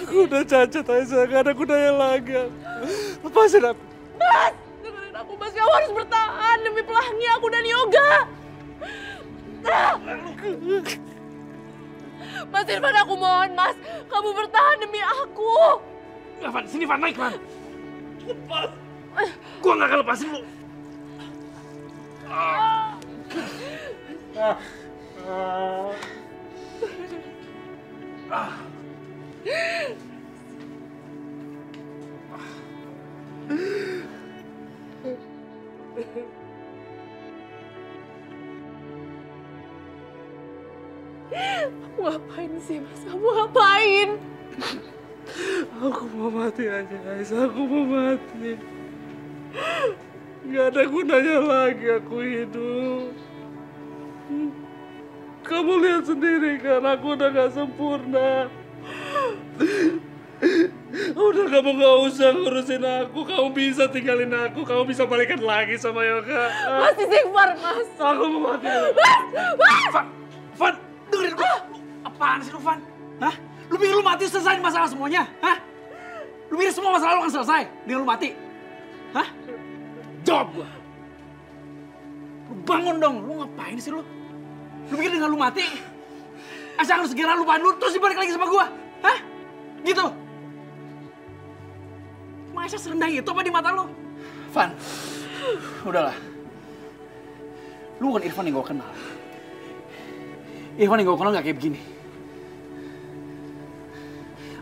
Aku udah cacat Aisyah, gak ada gunanya lagi. Lepasin aku. Mas, dengerin aku Mas, kamu harus bertahan demi Pelangi aku dan Yoga. Mas Irfan, aku mohon Mas, kamu bertahan demi aku. Ya, Van, sini Van, naik Van. Lepas. Gua gak akan lepasin lu. Kamu ngapain sih Mas? Kamu ngapain? Aku mau mati aja Aisyah, aku mau mati. Gak ada gunanya lagi aku hidup. Kamu lihat sendiri kan, aku udah gak sempurna. Udah kamu gak usah ngurusin aku, kamu bisa tinggalin aku, kamu bisa balikan lagi sama Yoga. Mas, istighfar Mas. Aku mau mati. Mas! Van, dengerin gua. Apaan sih lu, Van? Hah? Lu pikir lu mati selesai masalah semuanya? Hah? Lu pikir semua masalah lu akan selesai dengan lu mati? Hah? Jawab gua. Lu bangun dong, lu ngapain sih lu? Lu pikir dengan lu mati, Aisyah harus segera lupain lu terus dibalik lagi sama gua? Hah? Gitu? Emang Aisyah serendah itu apa di mata lu? Van, udahlah. Lu bukan Irfan yang gua kenal. Irfan yang gua kenal gak kayak begini.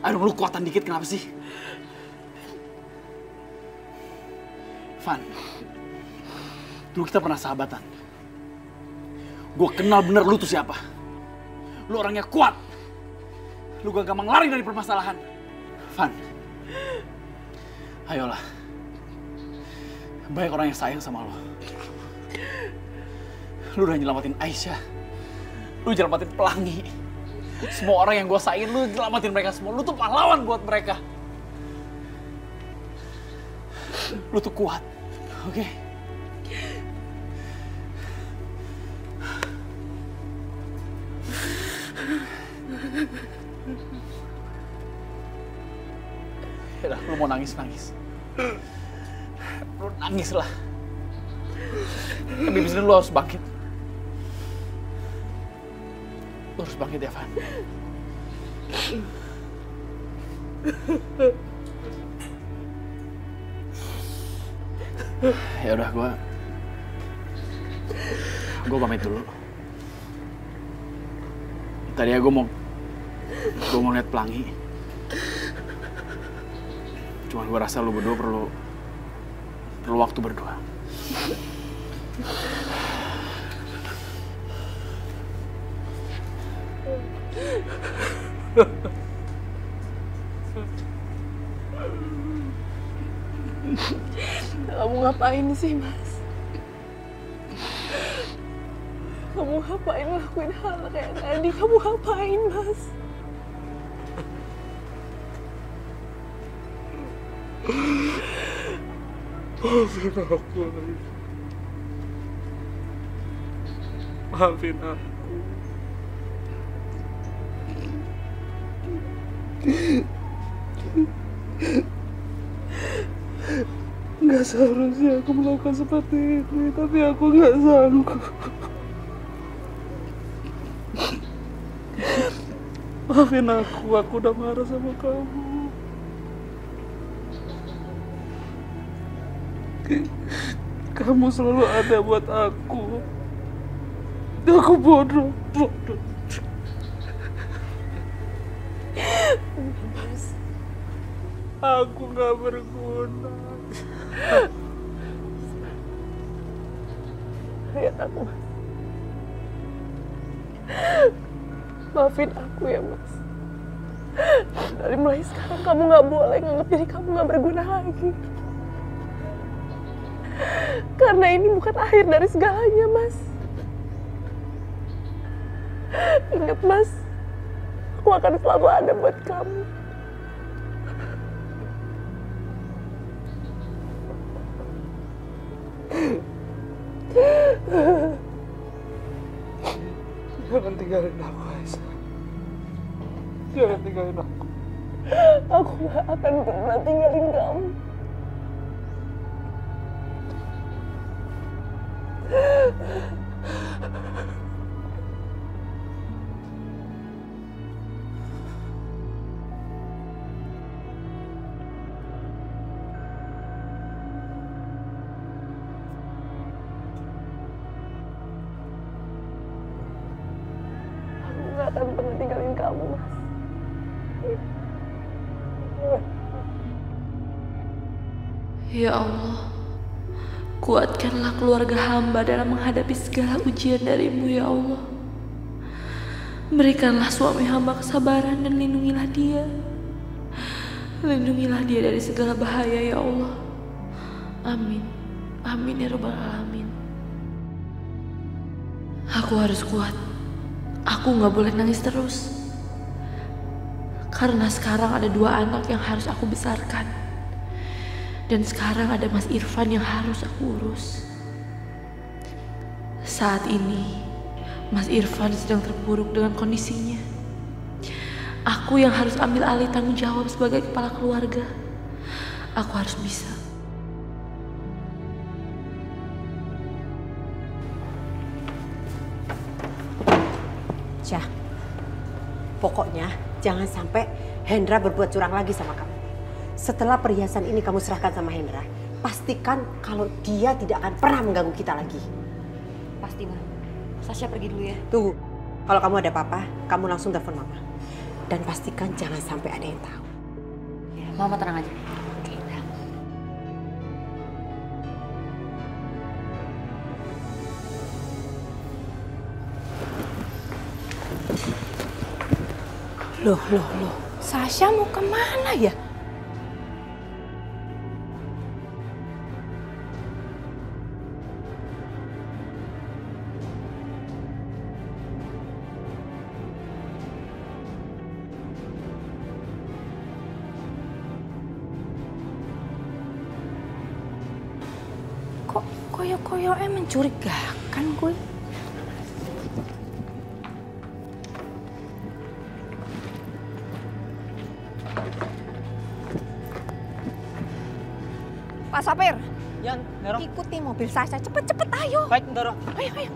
Aduh, lu kuatan dikit kenapa sih? Van, dulu kita pernah sahabatan. Gue kenal bener lu tuh siapa. Lu orangnya kuat. Lu gak gampang lari dari permasalahan. Van, ayolah. Banyak orang yang sayang sama lu. Lu udah nyelamatin Aisyah. Lu nyelamatin Pelangi. Semua orang yang gue sayangin, lu nyelamatin mereka semua. Lu tuh pahlawan buat mereka. Lu tuh kuat, oke? Yaudah, lu mau nangis-nangis. Lu nangis lah. Tapi abis ini lu harus bangkit. Lu harus bangkit ya, Van. Ya udah, gue pamit dulu. Tadi ya gue mau lihat Pelangi. Cuman gue rasa lu berdua perlu waktu berdua. Kamu ngapain sih, Mas? Kamu ngapain lakuin hal kayak tadi? Kamu ngapain, Mas? Maafin aku, Aisyah. Maafin aku. Nggak seharusnya aku melakukan seperti ini, tapi aku nggak sanggup. Maafin aku udah marah sama kamu. Kamu selalu ada buat aku. Aku bodoh. Mas. Aku nggak berguna. Lihat aku, Mas. Maafin aku ya, Mas. Dari mulai sekarang kamu nggak boleh nganggap diri kamu nggak berguna lagi. Karena ini bukan akhir dari segalanya, Mas. Ingat, Mas, aku akan selalu ada buat kamu. Jangan tinggalin aku, Aisyah. Jangan tinggalin aku. Aku gak akan pernah tinggalin kamu. Aku gak akan pernah tinggalin kamu, Mas. Ya Allah, kuatkanlah keluarga hamba dalam menghadapi segala ujian darimu ya Allah. Berikanlah suami hamba kesabaran dan lindungilah dia. Lindungilah dia dari segala bahaya ya Allah. Amin. Amin ya Rabbal Alamin. Aku harus kuat. Aku gak boleh nangis terus. Karena sekarang ada 2 anak yang harus aku besarkan. Dan sekarang ada Mas Irfan yang harus aku urus. Saat ini, Mas Irfan sedang terpuruk dengan kondisinya. Aku yang harus ambil alih tanggung jawab sebagai kepala keluarga. Aku harus bisa. Syah, pokoknya jangan sampai Hendra berbuat curang lagi sama kamu. Setelah perhiasan ini kamu serahkan sama Hendra, pastikan kalau dia tidak akan pernah mengganggu kita lagi. Pasti, Ma. Sasha pergi dulu ya. Tunggu, kalau kamu ada apa-apa, kamu langsung telepon Mama. Dan pastikan jangan sampai ada yang tahu. Ya, Mama tenang aja. Oke, dah. Loh. Sasha mau kemana ya? Kok koyo-koyoke mencurigakan gue? Pak Sapir, Ya, Ndoro. ikuti mobil Sasha. Cepet-cepet, ayo. Baik, Ndoro. Ayo.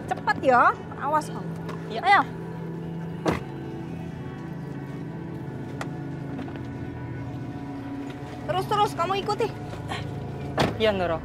Cepet ya, awas kamu. Iya. Ayo. Terus, kamu ikuti. Iya, Ndoro.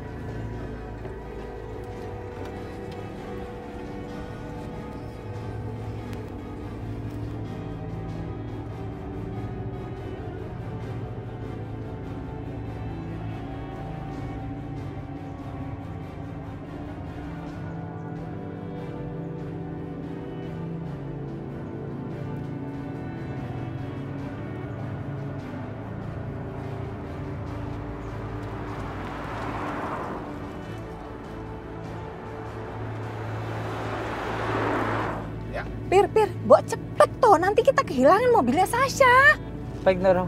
Pir, buat cepet toh. Nanti kita kehilangan mobilnya Sasha. Baik, Ndoro.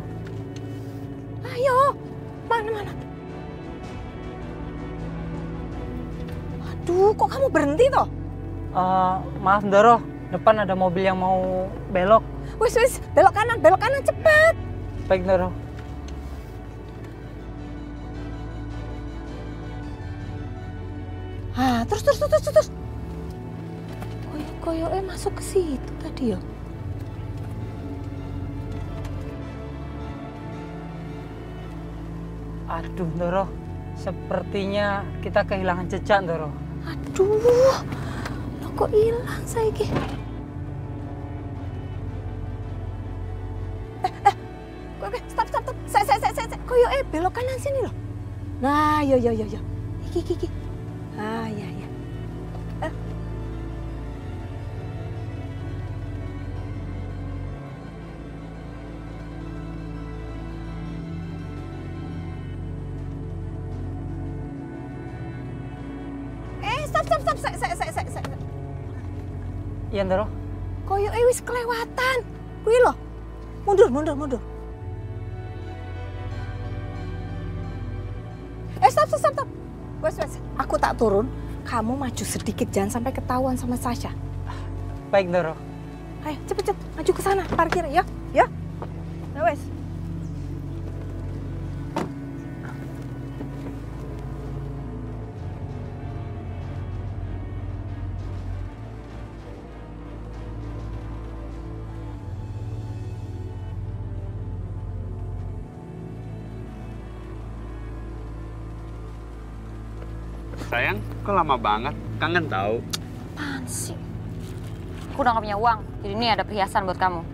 Ayo, mana? Aduh, kok kamu berhenti toh? Maaf, Ndoro. Depan ada mobil yang mau belok. Wis, belok kanan, cepet. Baik, Ndoro. Ah, terus. Koyo-koyoke masuk ke situ tadi ya. Aduh, Ndoro. Sepertinya kita kehilangan jejak, Ndoro. Aduh, lo kok hilang saiki? Stop. Saya. Koyo belok kanan sini loh. Nah, yo. Iki. Ah, ya. Stop. Saya. Iya, Ndoro. Koyo wis kelewatan. Kuwi loh. Mundur. Stop. Wes. Aku tak turun. Kamu maju sedikit, jangan sampai ketahuan sama Sasha. Baik, Ndoro. Ayo, cepet. Maju ke sana, parkir ya. Ya. Ya wes. Sayang, kok lama banget? Kangen tahu. Apaan sih? Aku udah gak punya uang, jadi ini ada perhiasan buat kamu.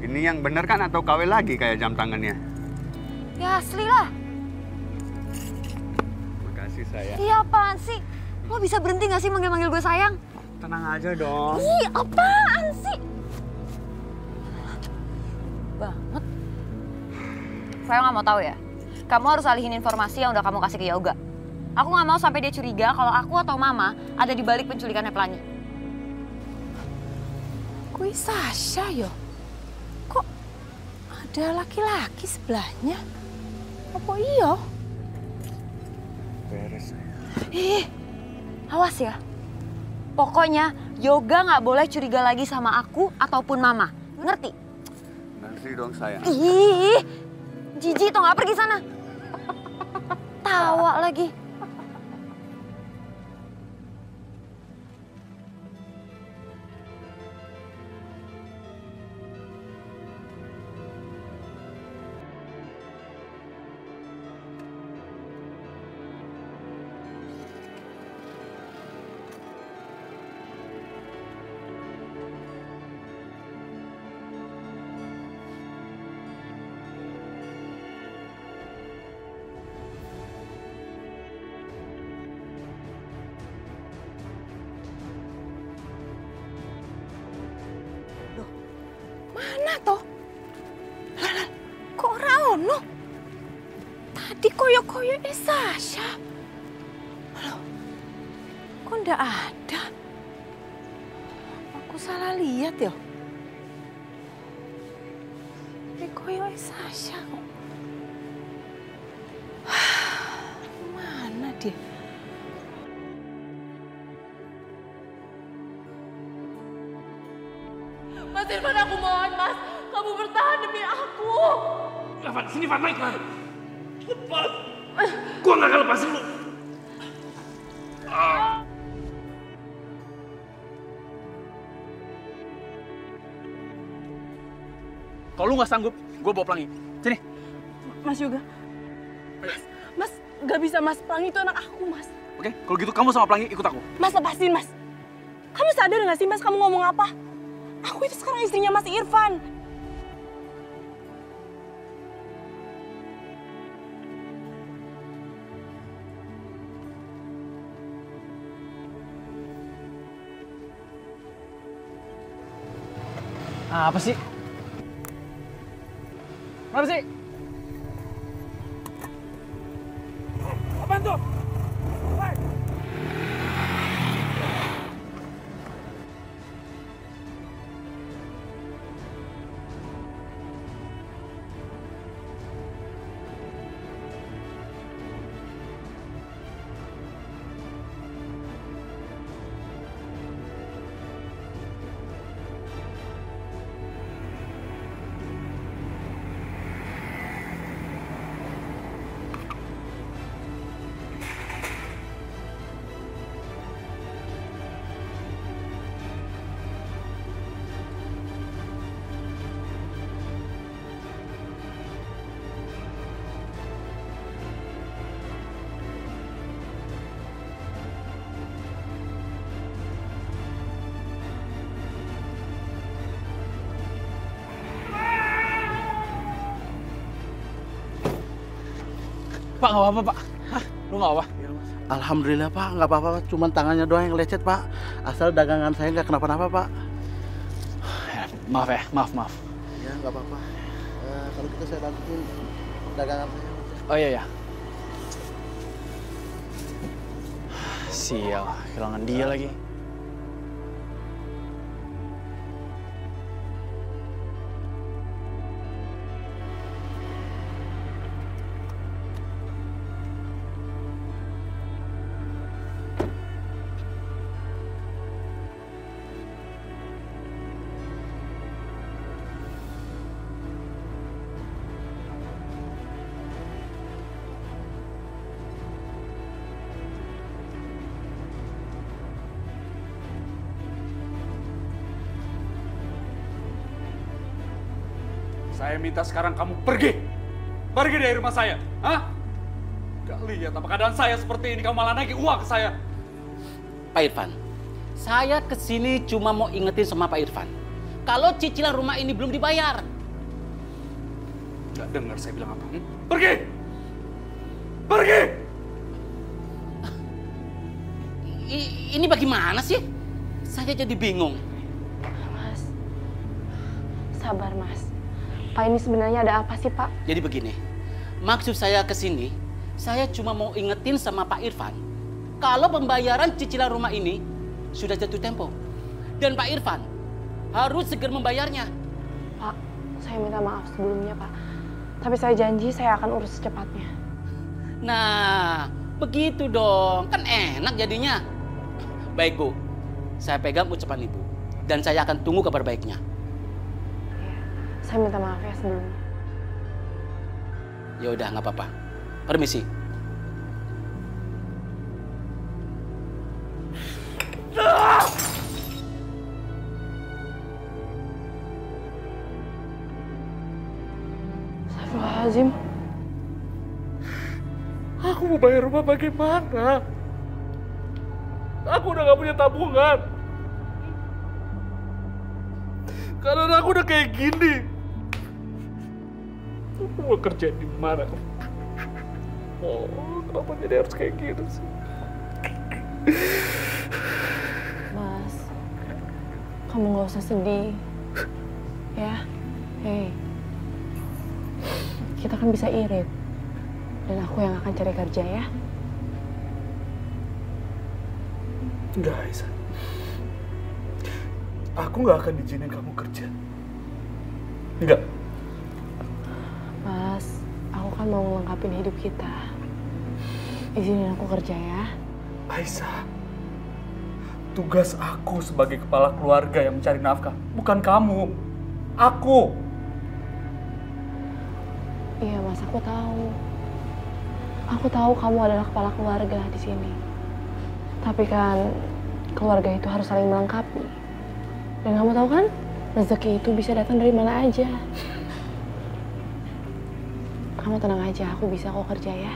Ini yang bener kan atau KW lagi kayak jam tangannya? Ya asli lah. Makasih sayang. Iya apaan sih? Lo bisa berhenti gak sih manggil-manggil gue sayang? Tenang aja dong. Ih apaan sih? Banget. Saya nggak mau tahu ya. Kamu harus alihin informasi yang udah kamu kasih ke Yoga. Aku nggak mau sampai dia curiga kalau aku atau Mama ada di balik penculikannya Pelangi. Kui Sasha yo. Kok ada laki-laki sebelahnya? Apa iya? Beres sayang. Awas ya. Pokoknya Yoga nggak boleh curiga lagi sama aku ataupun Mama. Ngerti? Nanti dong sayang. Ih, jijik tau nggak, pergi sana. Tawa lagi. Mana toh? Lah, kok ora ono? Tadi koyo-koyo Sasha. Loh, kok ndak ada? Aku salah lihat ya? Ini koyo Sasha kok. Mana dia? Mas Irfan, aku mohon, Mas. Kamu bertahan demi aku. Van, sini Van, naik Van. Lepas. Gua nggak akan lepasin lu. Kalau lu nggak sanggup, gue bawa Pelangi. Sini. Mas Yoga. Mas, gak bisa Mas. Pelangi itu anak aku, Mas. Oke, kalau gitu kamu sama Pelangi ikut aku. Mas, lepasin, Mas. Kamu sadar gak sih, Mas, kamu ngomong apa? Aku itu sekarang istrinya Mas Irfan. Apa sih? Apa sih? Apaan tuh? Hai! Pak, nggak apa-apa, Pak. Hah? Lu nggak apa? Alhamdulillah, Pak. Nggak apa-apa. Cuman tangannya doang yang lecet, Pak. Asal dagangan saya nggak kenapa-napa, Pak. Maaf ya, maaf. Ya, nggak apa-apa. Kalau gitu saya bantu dagangan saya. Oh iya. Sial, kehilangan dia lagi. Saya minta sekarang kamu pergi. Pergi dari rumah saya. Hah? Gak lihat apa keadaan saya seperti ini, kamu malah nagih uang ke saya. Pak Irfan, saya kesini cuma mau ingetin sama Pak Irfan. Kalau cicilan rumah ini belum dibayar. Gak dengar saya bilang apa? Pergi! Pergi! Ini bagaimana sih? Saya jadi bingung. Mas, sabar Mas. Pak, ini sebenarnya ada apa sih Pak? Jadi begini, maksud saya kesini, saya cuma mau ingetin sama Pak Irfan. Kalau pembayaran cicilan rumah ini sudah jatuh tempo. Dan Pak Irfan harus segera membayarnya. Pak, saya minta maaf sebelumnya Pak. Tapi saya janji saya akan urus secepatnya. Nah, begitu dong. Kan enak jadinya. Baik Bu, saya pegang ucapan Ibu. Dan saya akan tunggu kabar baiknya. Ya, saya minta maaf ya sebelumnya. Ya udah, nggak apa-apa. Permisi. Astagfirullahaladzim. Aku mau bayar rumah bagaimana? Aku udah gak punya tabungan. Karena aku udah kayak gini. Aku mau kerja di mana? Oh, kenapa jadi harus kayak gitu sih? Mas, kamu gak usah sedih. Ya, hei. Kita kan bisa irit. Dan aku yang akan cari kerja ya. Enggak, Aisyah. Aku nggak akan izinin kamu kerja. Enggak. Mas, aku kan mau ngelengkapin hidup kita. Izinin aku kerja ya. Aisyah, tugas aku sebagai kepala keluarga yang mencari nafkah, bukan kamu. Aku. Iya Mas, aku tahu. Aku tahu kamu adalah kepala keluarga di sini. Tapi kan keluarga itu harus saling melengkapi. Dan kamu tahu kan, rezeki itu bisa datang dari mana aja. Kamu tenang aja, aku bisa kok kerja ya.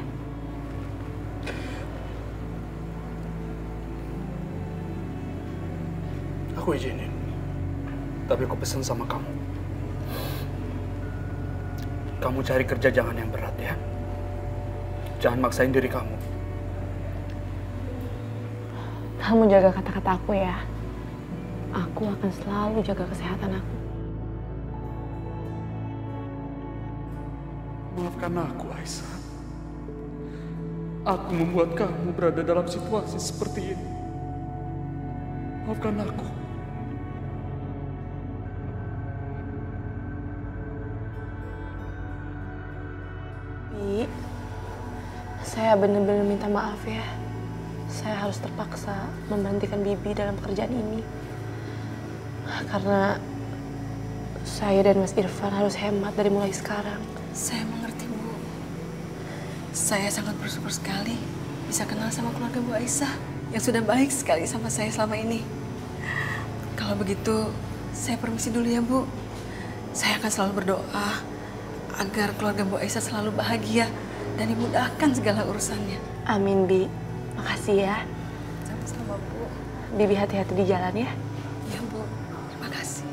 Aku izinin. Tapi aku pesen sama kamu. Kamu cari kerja jangan yang berat ya. Jangan maksain diri kamu. Kamu jaga kata-kata aku ya. Aku akan selalu jaga kesehatan aku. Maafkan aku, Aisyah. Aku membuat kamu berada dalam situasi seperti ini. Maafkan aku. Bi, saya benar-benar minta maaf ya. Saya harus terpaksa memberhentikan Bibi dalam pekerjaan ini. Karena saya dan Mas Irfan harus hemat dari mulai sekarang. Saya mengerti, Bu. Saya sangat bersyukur sekali bisa kenal sama keluarga Bu Aisyah yang sudah baik sekali sama saya selama ini. Kalau begitu, saya permisi dulu ya, Bu. Saya akan selalu berdoa agar keluarga Bu Aisyah selalu bahagia dan dimudahkan segala urusannya. Amin, Bi. Makasih ya. Sama-sama, Bu. Bibi hati-hati di jalan ya. Ya, Bu. Terima kasih.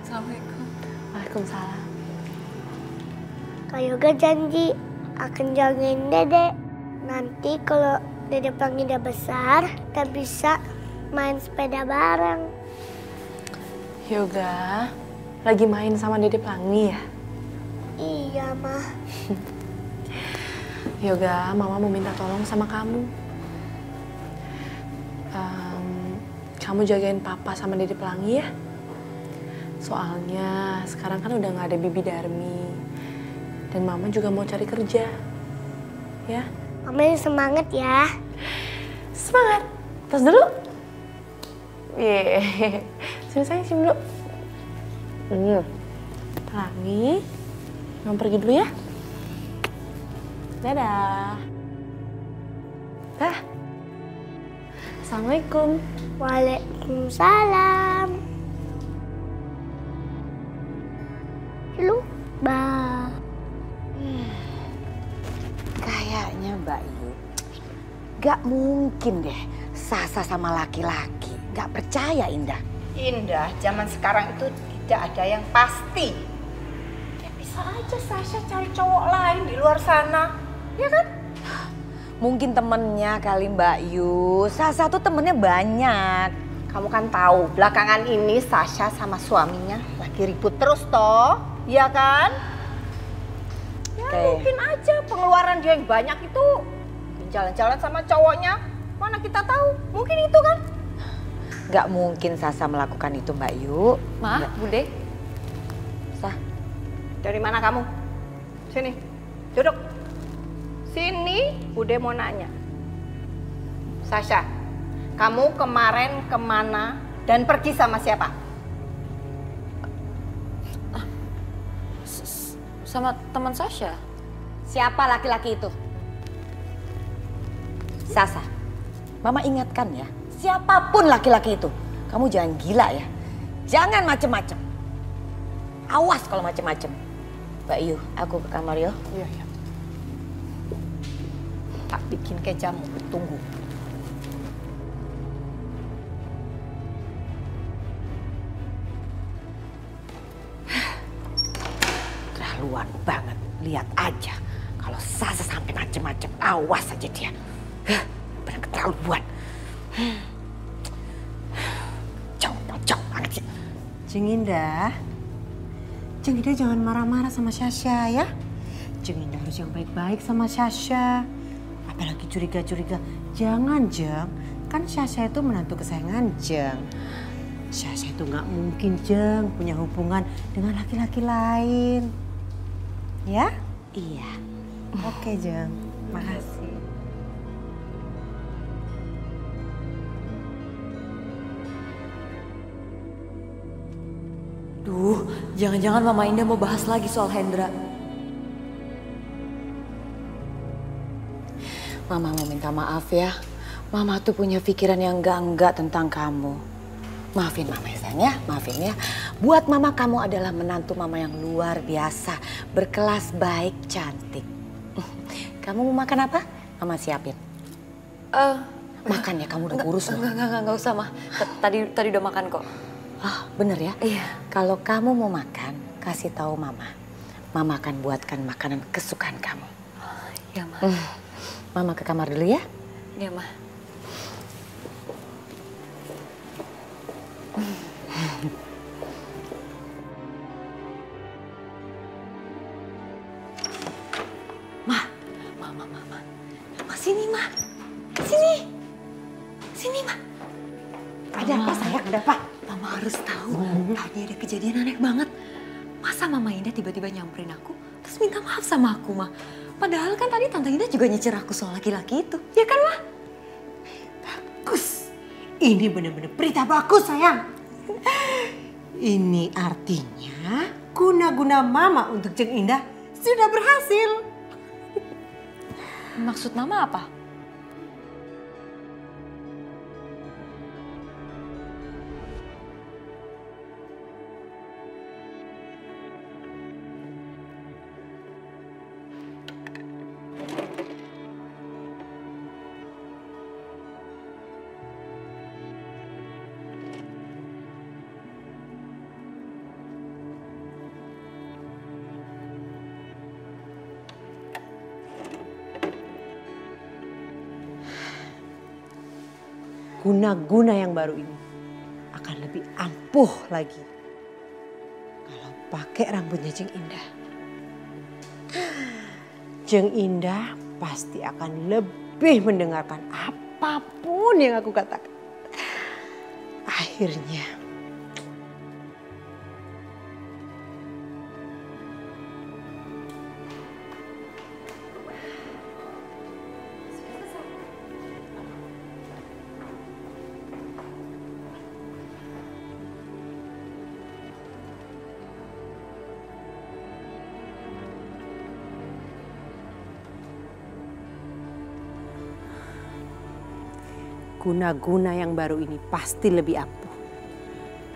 Assalamualaikum. Waalaikumsalam. Kak Yoga janji akan jagain Dede. Nanti kalau Dede Pelangi udah besar, kita bisa main sepeda bareng. Yoga, lagi main sama Dede Pelangi ya? Iya, Mah. Yoga, Mama mau minta tolong sama kamu. Kamu jagain Papa sama Dede Pelangi ya. Soalnya sekarang kan udah gak ada Bibi Darmi. Dan Mama juga mau cari kerja. Ya? Mama yang semangat ya. Semangat. Tos dulu. Yeay. Sini sayang, sini dulu. Pelangi. Mama pergi dulu ya. Dadah. Dah. Assalamualaikum. Waalaikumsalam. lupa. Kayaknya Mbak Yu, gak mungkin deh Sasa sama laki-laki. Gak percaya Indah. Indah, zaman sekarang itu tidak ada yang pasti. Ya bisa aja Sasha cari cowok lain di luar sana, ya kan? Mungkin temennya kali Mbak Yu. Sasa tuh temennya banyak. Kamu kan tahu belakangan ini Sasha sama suaminya lagi ribut terus toh, ya kan? Ya mungkin aja pengeluaran dia yang banyak itu jalan-jalan sama cowoknya. Mana kita tahu, mungkin itu kan? Gak mungkin Sasa melakukan itu Mbak Yu. Ma, Bude. Sah, dari mana kamu? Sini, duduk. Sini, Bude mau nanya. Sasha, kamu kemarin kemana dan pergi sama siapa? Sama teman Sasha. Siapa laki-laki itu? Sasa, Mama ingatkan ya, siapapun laki-laki itu, kamu jangan gila ya. Jangan macem-macem. Awas kalau macem-macem. Mbak Yu, aku ke kamar yo. Iya, iya. Tak bikin kayak jamu, tunggu. Keterlaluan banget, lihat aja. Kalau Sasa sampai macem-macem, awas aja dia. Bener keterlaluan. Cocok banget sih. Jeng Indah jangan marah-marah sama Sasha ya. Jeng Indah harus yang baik-baik sama Sasha. Apalagi curiga-curiga. Jangan Jeng, kan Sasha itu menantu kesayangan Jeng. Sasha itu nggak mungkin Jeng punya hubungan dengan laki-laki lain. Ya? Iya. Oke Jeng, makasih. Duh, jangan-jangan Mama Indah mau bahas lagi soal Hendra. Mama mau minta maaf ya. Mama tuh punya pikiran yang enggak tentang kamu. Maafin Mama ya sayang ya, maafin ya. Buat Mama kamu adalah menantu Mama yang luar biasa. Berkelas, baik, cantik. Kamu mau makan apa? Mama siapin. Makan ya, kamu udah kurus loh. Enggak usah Mah. Tadi udah makan kok. Ah, bener ya? Iya. Kalau kamu mau makan, kasih tahu Mama. Mama akan buatkan makanan kesukaan kamu. Ya, Ma. Mama ke kamar dulu ya. Iya, Ma. Ma, sini, Ma. Sini, Ma. Ada apa, sayang? Ada apa? Mama harus tahu. Tadi ada kejadian aneh banget. Masa Mama Indah tiba-tiba nyamperin aku, terus minta maaf sama aku, Ma. Padahal kan tadi Tante Indah juga nyecer aku soal laki-laki itu. Ya kan, Ma? Bagus. Ini benar-benar berita bagus, sayang. Ini artinya guna-guna Mama untuk Jeng Indah sudah berhasil. Maksud Mama apa? Guna-guna yang baru ini akan lebih ampuh lagi kalau pakai rambutnya Jeng Indah. Jeng Indah pasti akan lebih mendengarkan apapun yang aku katakan. Akhirnya guna-guna yang baru ini pasti lebih ampuh.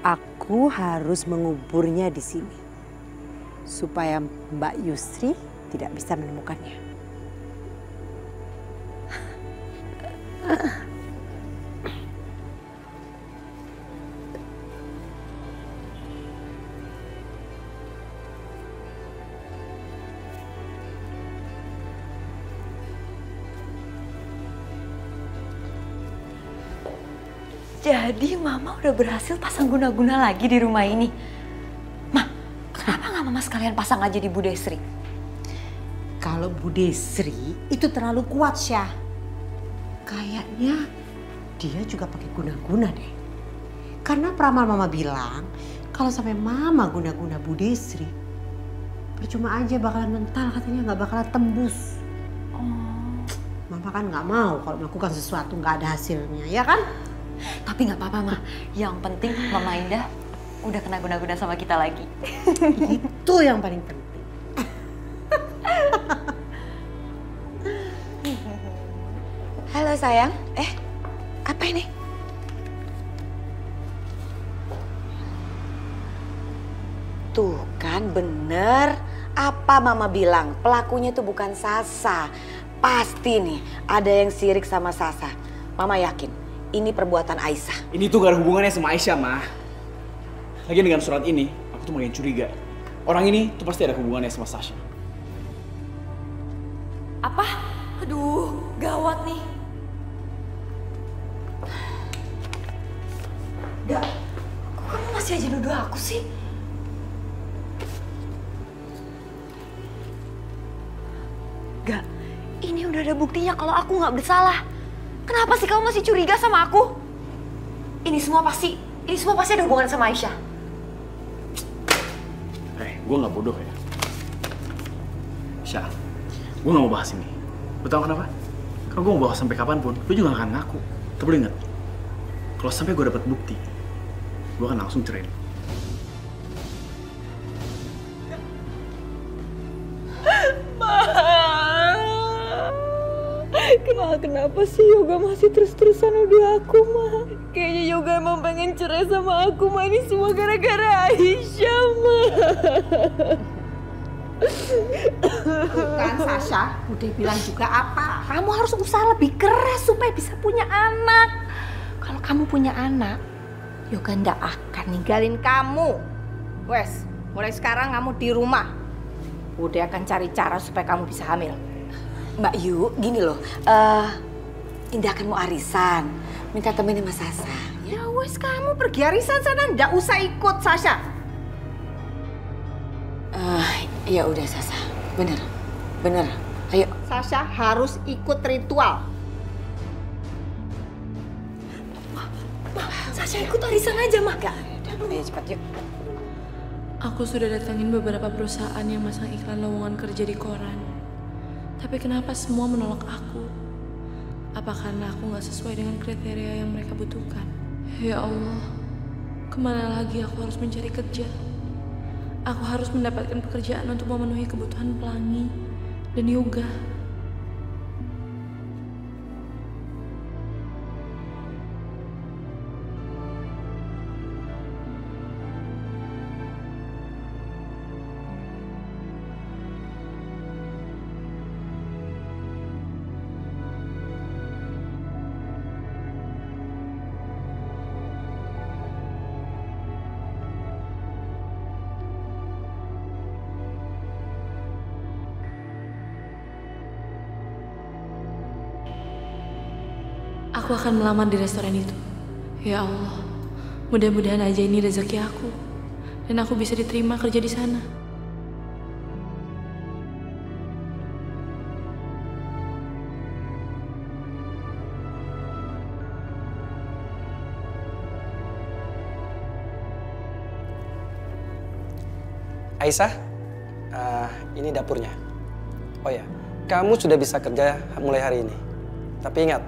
Aku harus menguburnya di sini. supaya Mbak Yusri tidak bisa menemukannya. Jadi Mama udah berhasil pasang guna-guna lagi di rumah ini. Ma, kenapa nggak Mama sekalian pasang aja di Bu Desri? Kalau Bu Desri itu terlalu kuat, Syah. Kayaknya dia juga pakai guna-guna deh. Karena peramal Mama bilang, kalau sampai Mama guna-guna Bu Desri, percuma aja bakalan mental, katanya nggak bakalan tembus. Mama kan nggak mau kalau melakukan sesuatu nggak ada hasilnya, ya kan? Tapi nggak apa-apa, Ma. Yang penting Mama Indah udah kena guna-guna sama kita lagi. Itu yang paling penting. Halo sayang. Apa ini? Tuh kan bener. Apa Mama bilang? Pelakunya tuh bukan Sasa. Pasti nih ada yang sirik sama Sasa. Mama yakin. Ini perbuatan Aisyah. Ini tuh gak ada hubungannya sama Aisyah, Ma. Lagi dengan surat ini, aku tuh makin curiga. Orang ini tuh pasti ada hubungannya sama Sasha. Apa? Aduh, gawat nih. Gak, kok kamu masih aja nuduh aku sih? Gak, ini udah ada buktinya kalau aku gak bersalah. Kenapa sih kamu masih curiga sama aku? Ini semua pasti ada hubungan sama Aisyah. Gue gak bodoh ya. Syah, gue gak mau bahas ini. Lo tau kenapa? Kalau gue mau bahas sampai kapanpun, lo juga gak akan ngaku. Tapi lo inget, kalau sampai gue dapet bukti, gue akan langsung cerai. Kenapa sih Yoga masih terus-terusan nuduh aku, Ma? Kayaknya Yoga emang pengen cerai sama aku, Ma. Ini semua gara-gara Aisyah, Ma. Bukan, Sasha. Udah bilang juga apa? Kamu harus usaha lebih keras supaya bisa punya anak. Kalau kamu punya anak, Yoga nggak akan ninggalin kamu. Wes, mulai sekarang kamu di rumah. Udah akan cari cara supaya kamu bisa hamil. Mbak Yu, gini loh, Indah kan mau arisan, minta temenin Mas Sasa. Ya wes, kamu pergi arisan sana, nggak usah ikut Sasha. Ya udah Sasa, bener, ayo. Sasha harus ikut ritual. Sasha ikut arisan aja, Mak. Ayo cepat yuk. Aku sudah datangin beberapa perusahaan yang masang iklan lowongan kerja di koran. Tapi kenapa semua menolak aku? Apa karena aku nggak sesuai dengan kriteria yang mereka butuhkan? Ya Allah, kemana lagi aku harus mencari kerja? Aku harus mendapatkan pekerjaan untuk memenuhi kebutuhan Pelangi dan Yoga. Aku akan melamar di restoran itu. Ya Allah, mudah-mudahan aja ini rezeki aku. Dan aku bisa diterima kerja di sana. Aisyah, ini dapurnya. Oh ya, kamu sudah bisa kerja mulai hari ini. Tapi ingat,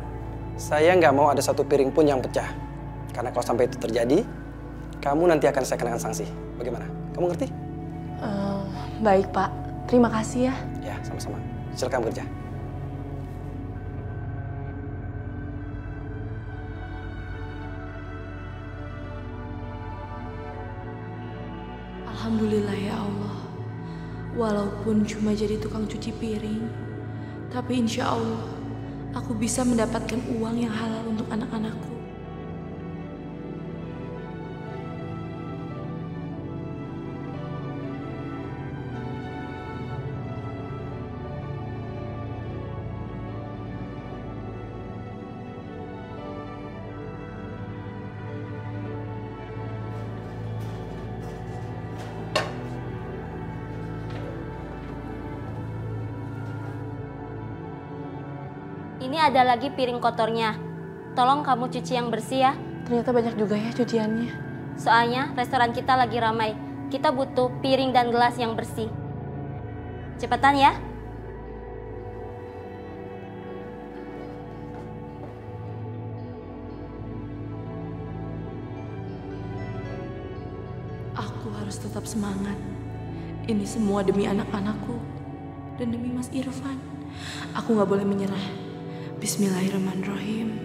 saya nggak mau ada satu piring pun yang pecah. Karena kalau sampai itu terjadi, kamu nanti akan saya kenakan sanksi. Bagaimana? Kamu ngerti? Baik, Pak. Terima kasih ya. Ya, sama-sama. Silakan bekerja. Alhamdulillah ya Allah. Walaupun cuma jadi tukang cuci piring, tapi insya Allah aku bisa mendapatkan uang yang halal untuk anak-anakku. Ini ada lagi piring kotornya. Tolong kamu cuci yang bersih ya. Ternyata banyak juga ya cuciannya. Soalnya restoran kita lagi ramai. Kita butuh piring dan gelas yang bersih. Cepetan ya. Aku harus tetap semangat. Ini semua demi anak-anakku dan demi Mas Irfan. Aku gak boleh menyerah. Bismillahirrahmanirrahim.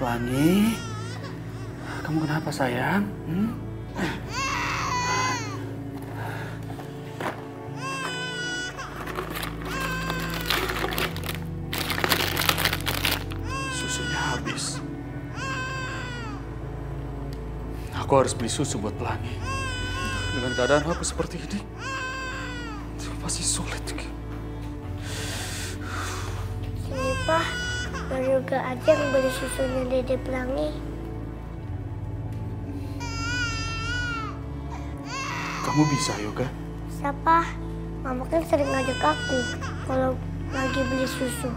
Pelangi, kamu kenapa sayang? Susunya habis. Aku harus beli susu buat Pelangi. Dengan keadaan aku seperti ini, itu pasti sulit. Sini, Pak. Yoga aja yang beli susunya Dede Pelangi. Kamu bisa, Yoga? Siapa? Mama kan sering ngajak aku kalau lagi beli susu.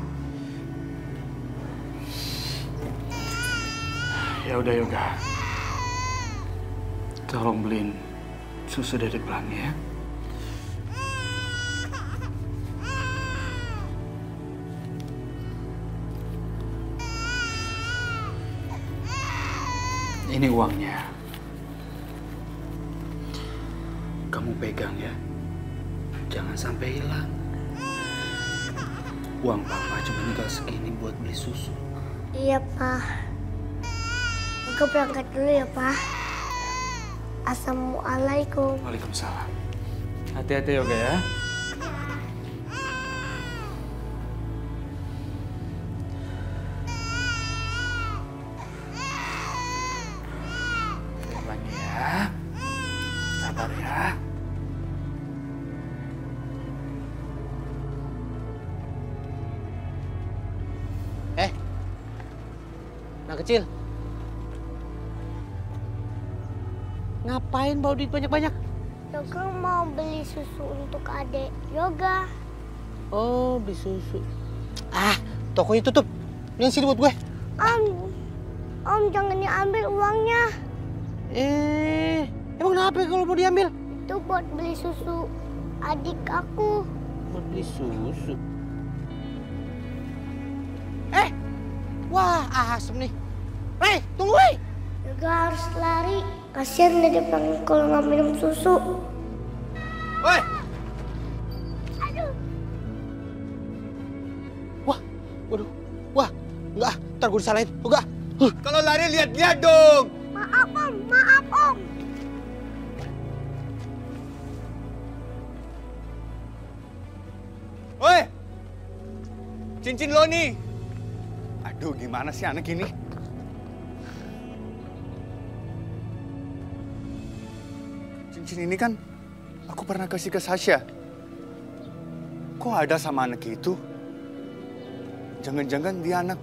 Ya udah, Yoga. Tolong beliin susu Dede Pelangi ya. Ini uangnya. Kamu pegang ya. Jangan sampai hilang. Uang Papa cuma tinggal segini buat beli susu. Iya, Pak. Aku berangkat dulu ya, Pak. Assalamualaikum. Waalaikumsalam. Hati-hati Yoga ya. Lagi ya. Sabar ya. Anak kecil. Ngapain bawa duit banyak-banyak? Yoga mau beli susu untuk adik Yoga. Oh, beli susu. Ah, tokonya tutup. Ini sini buat gue. Om jangan diambil uangnya. Emang kenapa kalau mau diambil? Itu buat beli susu adik aku. Buat beli susu? Wah, asem nih. Hei, tunggu, hei! Yoga harus lari. Kasian Dede Pelangi kalau nggak minum susu. Woi! Aduh. Waduh. Wah, enggak, ntar gue disalahin. Enggak. Kalau lari lihat-lihat dong. Maaf, Om. Maaf, Om. Woi! Cincin lo nih. Aduh, gimana sih anak ini? Cincin ini kan aku pernah kasih ke Sasha. Kok ada sama anak itu? Jangan-jangan dia anak...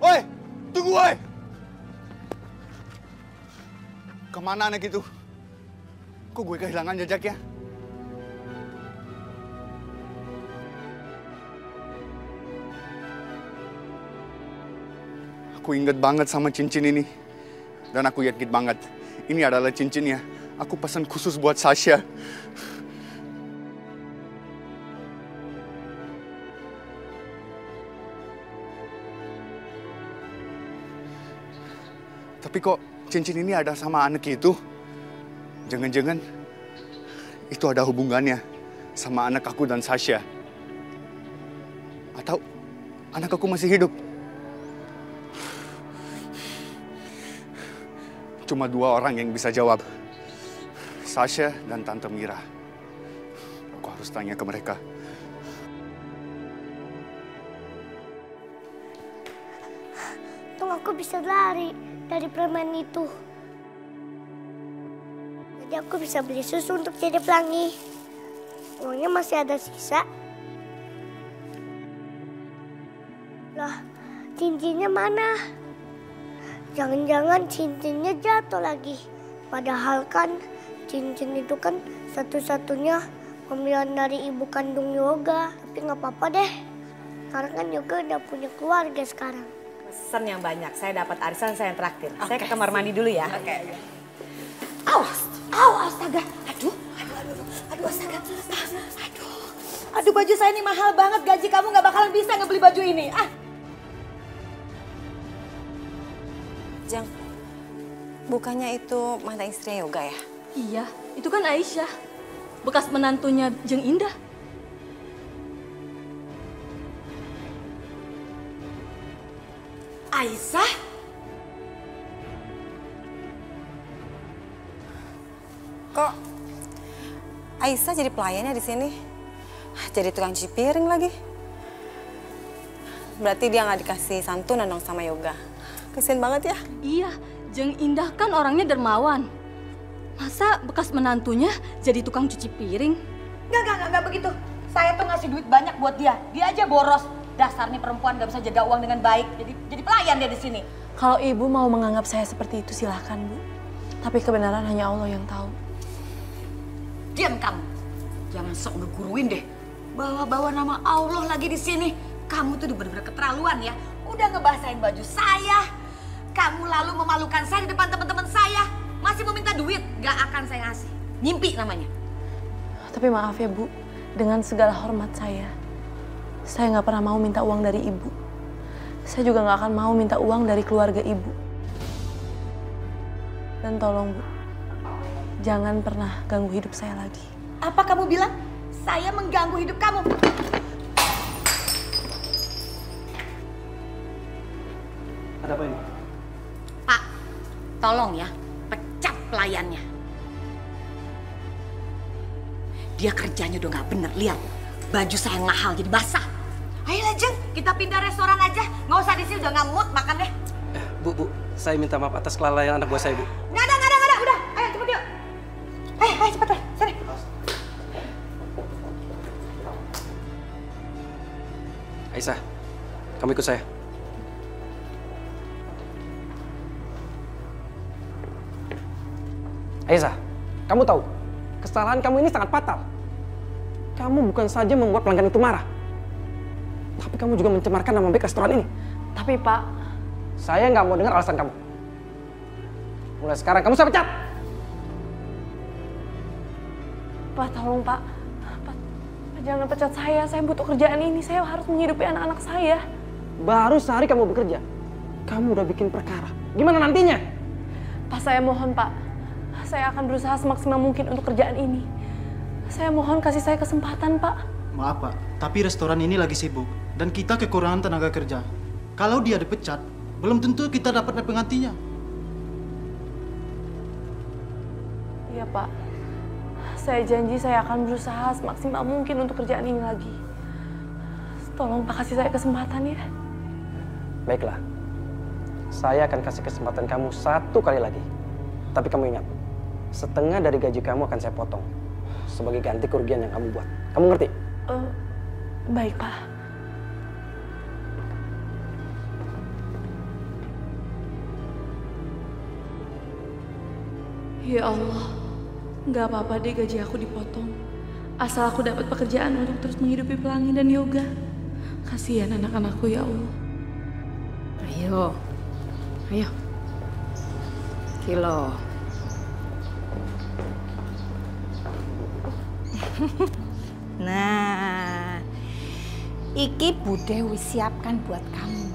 Woi! Tunggu, woi! Kemana anak itu? Kok gue kehilangan jejaknya? Aku inget banget sama cincin ini. Dan aku yakin banget, ini adalah cincinnya. Aku pesan khusus buat Sasha. Tapi kok cincin ini ada sama anak itu? Jangan-jangan itu ada hubungannya sama anak aku dan Sasha? Atau anak aku masih hidup? Cuma dua orang yang bisa jawab. Sasha dan Tante Mira. Aku harus tanya ke mereka. Untung aku bisa lari dari permen itu. Jadi aku bisa beli susu untuk jadi pelangi. Uangnya masih ada sisa. Lah, cincinnya mana? Jangan-jangan cincinnya jatuh lagi. Padahal kan cincin itu kan satu-satunya pemberian dari ibu kandung Yoga. Tapi nggak apa-apa deh. Karena kan Yoga udah punya keluarga sekarang. Pesen yang banyak. Saya dapat arisan, saya yang traktir. Saya ke kamar mandi dulu ya. Oke. Awas, astaga. Aduh, astaga. Aduh, baju saya ini mahal banget. Gaji kamu nggak bakalan bisa ngebeli baju ini. Jeng, bukannya itu mantan istrinya Yoga ya? Iya, itu kan Aisyah. Bekas menantunya Jeng Indah. Aisyah? Kok Aisyah jadi pelayannya di sini? Jadi tukang cuci piring lagi. Berarti dia nggak dikasih santunan dong sama Yoga. Kasian banget ya. Iya, Jeng Indah kan orangnya dermawan. Masa bekas menantunya jadi tukang cuci piring? Enggak begitu. Saya tuh ngasih duit banyak buat dia. Dia aja boros. Dasar nih perempuan gak bisa jaga uang dengan baik. Jadi pelayan dia di sini. Kalau ibu mau menganggap saya seperti itu silahkan, Bu. Tapi kebenaran hanya Allah yang tahu. Diam kamu. Jangan sok ngeguruin deh. Bawa-bawa nama Allah lagi di sini. Kamu tuh bener-bener keterlaluan ya. Udah ngebasahin baju saya. Kamu lalu memalukan saya di depan teman-teman saya. Masih mau minta duit, gak akan saya ngasih. Ngimpi namanya. Tapi maaf ya, Bu. Dengan segala hormat saya nggak pernah mau minta uang dari ibu. Saya juga nggak akan mau minta uang dari keluarga ibu. Dan tolong, Bu, jangan pernah ganggu hidup saya lagi. Apa kamu bilang? Saya mengganggu hidup kamu. Ada apa ini? Pak, tolong ya, pecat pelayannya. Dia kerjanya udah nggak bener, lihat. Baju saya yang mahal jadi basah. Ayolah Jeng, kita pindah restoran aja. Nggak usah di sini, udah nggak mood makan deh. Bu, saya minta maaf atas kelalaian anak buah saya, Bu. Nggak ada. Udah, ayo cepet yuk. Ayo cepet deh, sini. Aisyah, kamu ikut saya. Aisyah, kamu tahu, kesalahan kamu ini sangat fatal. Kamu bukan saja membuat pelanggan itu marah, tapi kamu juga mencemarkan nama baik restoran ini. Tapi Pak, saya nggak mau dengar alasan kamu. Mulai sekarang kamu saya pecat. Pak, tolong Pak. Pak, jangan pecat saya butuh kerjaan ini. Saya harus menghidupi anak-anak saya. Baru sehari kamu bekerja, kamu udah bikin perkara. Gimana nantinya? Pak, saya mohon Pak. Saya akan berusaha semaksimal mungkin untuk kerjaan ini. Saya mohon kasih saya kesempatan, Pak. Maaf, Pak. Tapi restoran ini lagi sibuk. Dan kita kekurangan tenaga kerja. Kalau dia dipecat, belum tentu kita dapat penggantinya. Iya, Pak. Saya janji saya akan berusaha semaksimal mungkin untuk kerjaan ini lagi. Tolong Pak kasih saya kesempatan ya. Baiklah. Saya akan kasih kesempatan kamu 1 kali lagi. Tapi kamu ingat, setengah dari gaji kamu akan saya potong sebagai ganti kerugian yang kamu buat. Kamu ngerti? Baik, Pak. Ya Allah, nggak apa-apa deh gaji aku dipotong. Asal aku dapat pekerjaan untuk terus menghidupi Pelangi dan Yoga. Kasihan anak-anakku ya Allah. Ayo. Kilo. Nah, iki Bude wis siapkan buat kamu.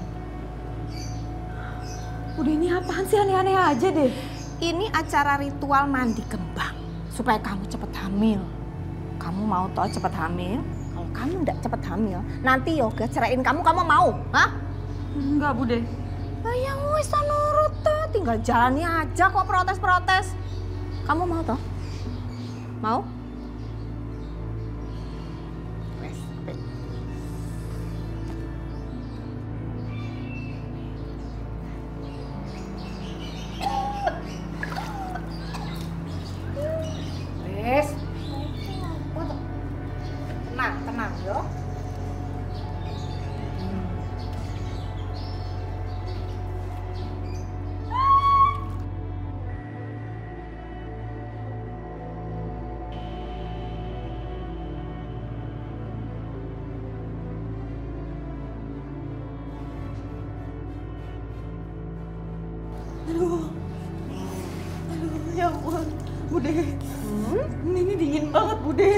Udah, ini apaan sih, aneh-aneh aja deh. Ini acara ritual mandi kembang supaya kamu cepet hamil. Kamu mau toh cepet hamil? Kalau kamu nggak cepet hamil, nanti Yoga ceraiin kamu mau? Hah? Enggak, Bude. Nah, ya wis nurut toh, tinggal jalani aja kok protes-protes. Kamu mau toh? Mau? Wes, wes. Tenang yo. Aduh, ya ampun, Bude. Ini dingin banget, Bude.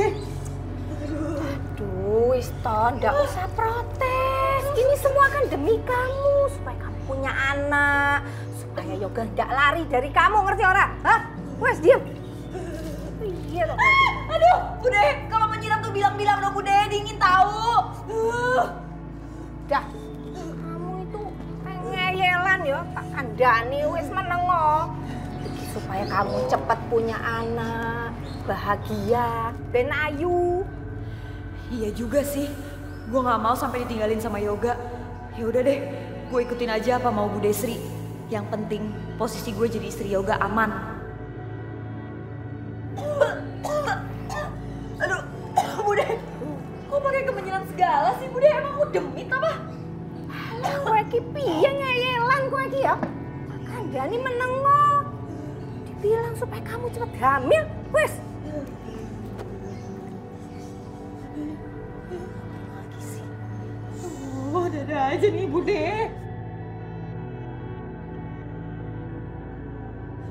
Aduh, Iston, nggak usah protes. Ini semua kan demi kamu, supaya kamu punya anak, supaya Yoga nggak lari dari kamu, ngerti ora? Hah? Wes, diam. Iya dong. Aduh, Bude, kalau menyiram tuh bilang-bilang dong, Bude, dingin tahu. Dah, kamu itu ngeyelan ya, tak kandani wis menengo. Iki supaya kamu cepet punya anak, bahagia, ben ayu. Iya juga sih, gue nggak mau sampai ditinggalin sama Yoga. Ya udah deh, gue ikutin aja apa mau Bude Sri. Yang penting posisi gue jadi istri Yoga aman. Aduh, Bude, kok pakai kemenyelan segala sih, Bude? Emang mau demit apa? Alah, kowe iki piye ngeyelan kowe iki ya? Kandani menengo. Dibilang supaya kamu cepet hamil, wes. Oh, ada aja nih, Bude.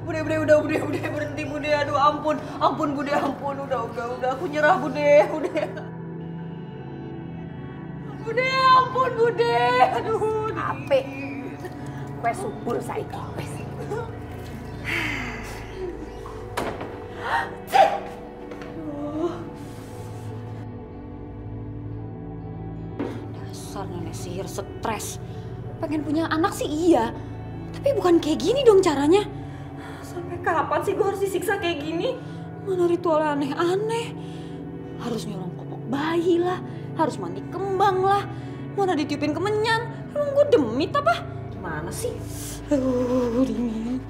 Bude, berhenti, Bude. Aduh, ampun, Bude, ampun. Udah, aku nyerah, Bude. Bude, ampun, Bude. Aduh, apik. Kowe subul saiki, wes. Dasar nenek sihir stres. Pengen punya anak sih iya, tapi bukan kayak gini dong caranya. Sampai kapan sih gue harus disiksa kayak gini? Mana ritualnya aneh-aneh. Harus nyolong popok bayi lah, harus mandi kembang lah, mana ditiupin kemenyan. Emang gue demit apa? Gimana sih? Aduh, dingin.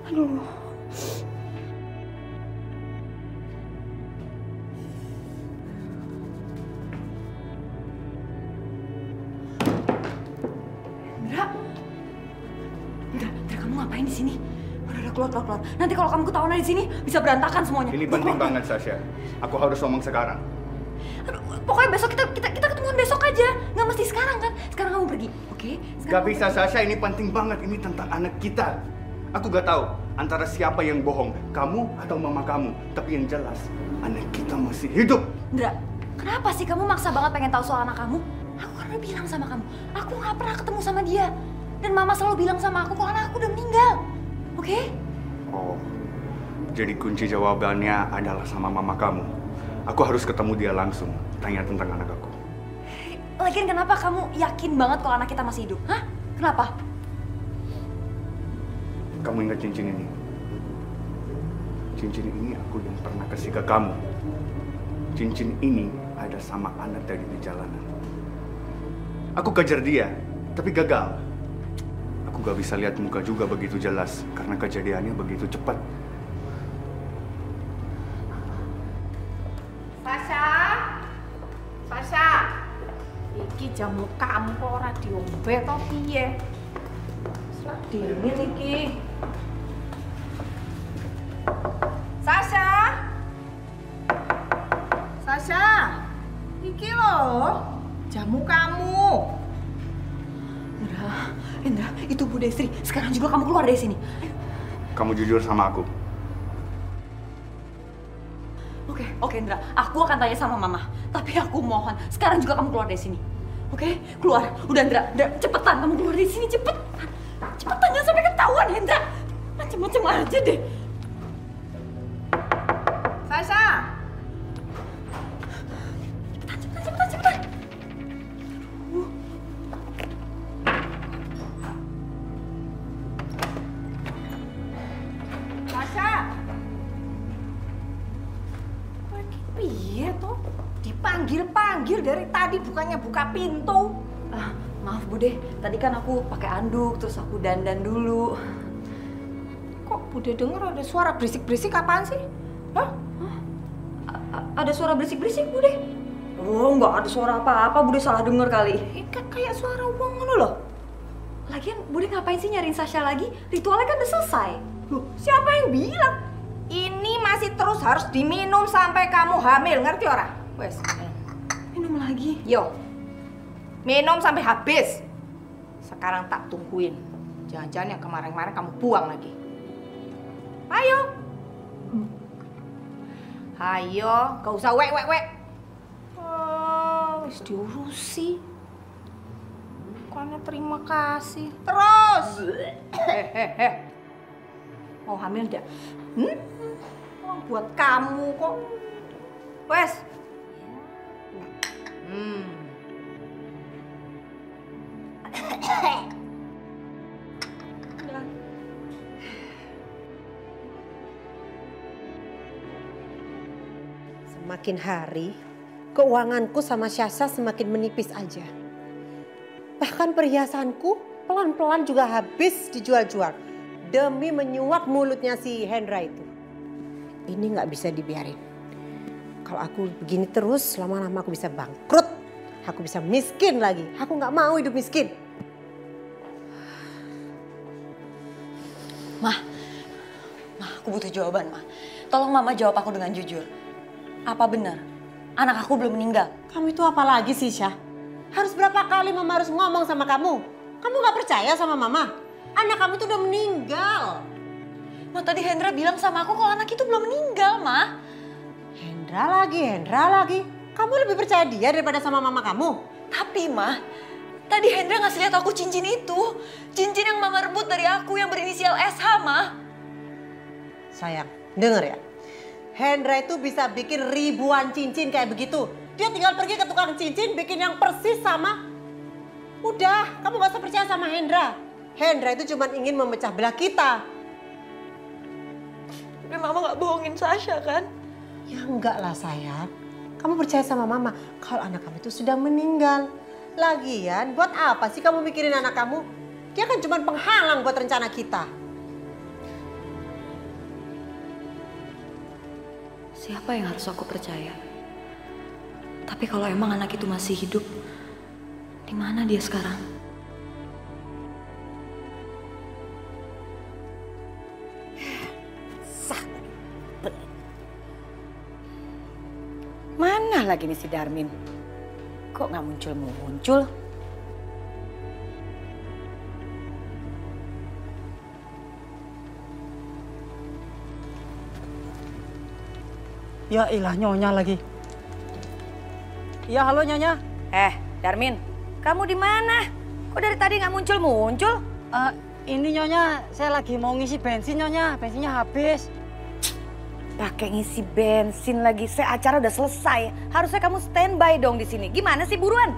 Aduh. Indra, kamu ngapain di sini? Udah keluar. Nanti kalau kamu ketahuan di sini bisa berantakan semuanya. Ini penting banget, Sasha. Aku harus ngomong sekarang. Aduh, pokoknya besok kita ketemuan besok aja. Nggak mesti sekarang kan? Sekarang kamu pergi, oke? Gak bisa, Sasha. Ini penting banget. Ini tentang anak kita. Aku gak tahu antara siapa yang bohong, kamu atau mama kamu. Tapi yang jelas, anak kita masih hidup. Indra, kenapa sih kamu maksa banget pengen tahu soal anak kamu? Aku karena bilang sama kamu, aku nggak pernah ketemu sama dia. Dan mama selalu bilang sama aku kalau anak aku udah meninggal. Oke? Oh, jadi kunci jawabannya adalah sama mama kamu. Aku harus ketemu dia langsung, tanya tentang anak aku. Lagian kenapa kamu yakin banget kalau anak kita masih hidup? Hah? Kenapa? Kamu ingat cincin ini? Cincin ini aku yang pernah kasih ke kamu. Cincin ini ada sama anak tadi di jalanan. Aku kejar dia, tapi gagal. Aku gak bisa lihat muka juga begitu jelas karena kejadiannya begitu cepat. Sasha, iki jamu kamu kok ora diombe to piye? Sak dingin iki. Sasha, iki loh jamu kamu. Indra, itu Bu Desri. Sekarang juga kamu keluar dari sini. Ayo. Kamu jujur sama aku. Oke, Indra. Aku akan tanya sama Mama. Tapi aku mohon, sekarang juga kamu keluar dari sini. Oke? Keluar. Udah, Indra. Cepetan kamu keluar dari sini. Cepetan, jangan sampai ketahuan, Indra. Macem-macem aja deh. Sasha! Cepetan. Sasha! Lagi piye toh? Dipanggil-panggil dari tadi bukannya buka pintu. Maaf Bude, tadi kan aku pakai anduk terus aku dandan dulu. Kok Bude denger ada suara berisik-berisik apaan sih? Hah? Ada suara berisik-berisik Bude? Oh, nggak ada suara apa-apa, Bude salah denger kali. Kayak suara uang ngono loh. Lagian Bude ngapain sih nyariin Sasha lagi? Ritualnya kan udah selesai. Loh, siapa yang bilang? Ini masih terus harus diminum sampai kamu hamil, ngerti ora? Wes. Minum lagi? Yo. Minum sampai habis. Sekarang tak tungguin. Jangan-jangan yang kemarin-kemarin kamu buang lagi. Ayo. Ayo, gak usah wek. Oh, wis diurusi. Bukannya terima kasih. Terus. Mau hamil enggak? Buat kamu kok. Wes. Semakin hari, keuanganku sama Sasha semakin menipis aja. Bahkan perhiasanku pelan-pelan juga habis dijual-jual demi menyuap mulutnya si Hendra itu. Ini nggak bisa dibiarin. Kalau aku begini terus, lama-lama aku bisa bangkrut. Aku bisa miskin lagi. Aku nggak mau hidup miskin. Mah, aku butuh jawaban, Mah. Tolong Mama jawab aku dengan jujur. Apa benar anak aku belum meninggal? Kamu itu apa lagi sih, Syah? Harus berapa kali Mama harus ngomong sama kamu? Kamu nggak percaya sama Mama? Anak kamu itu udah meninggal. Ma, tadi Hendra bilang sama aku kalau anak itu belum meninggal, Ma. Hendra lagi. Kamu lebih percaya dia daripada sama Mama kamu? Tapi, Ma, tadi Hendra ngasih lihat aku cincin itu. Cincin yang Mama rebut dari aku yang berinisial SH, Ma. Sayang, denger ya. Hendra itu bisa bikin ribuan cincin kayak begitu. Dia tinggal pergi ke tukang cincin bikin yang persis sama. Udah, kamu gak usah percaya sama Hendra. Hendra itu cuma ingin memecah belah kita. Tapi Mama gak bohongin Sasha kan? Ya enggak lah sayang. Kamu percaya sama Mama kalau anak kamu itu sudah meninggal. Lagian buat apa sih kamu mikirin anak kamu? Dia kan cuma penghalang buat rencana kita. Siapa yang harus aku percaya? Tapi kalau emang anak itu masih hidup, di mana dia sekarang? Mana lagi nih si Darmin? Kok nggak muncul-muncul? Ya ilah, Nyonya lagi. Ya halo Nyonya. Darmin, kamu di mana? Kok dari tadi nggak muncul-muncul? Ini Nyonya, saya lagi mau ngisi bensin Nyonya, bensinnya habis. Pakai ngisi bensin lagi, acara udah selesai. Harusnya kamu standby dong di sini. Gimana sih, buruan?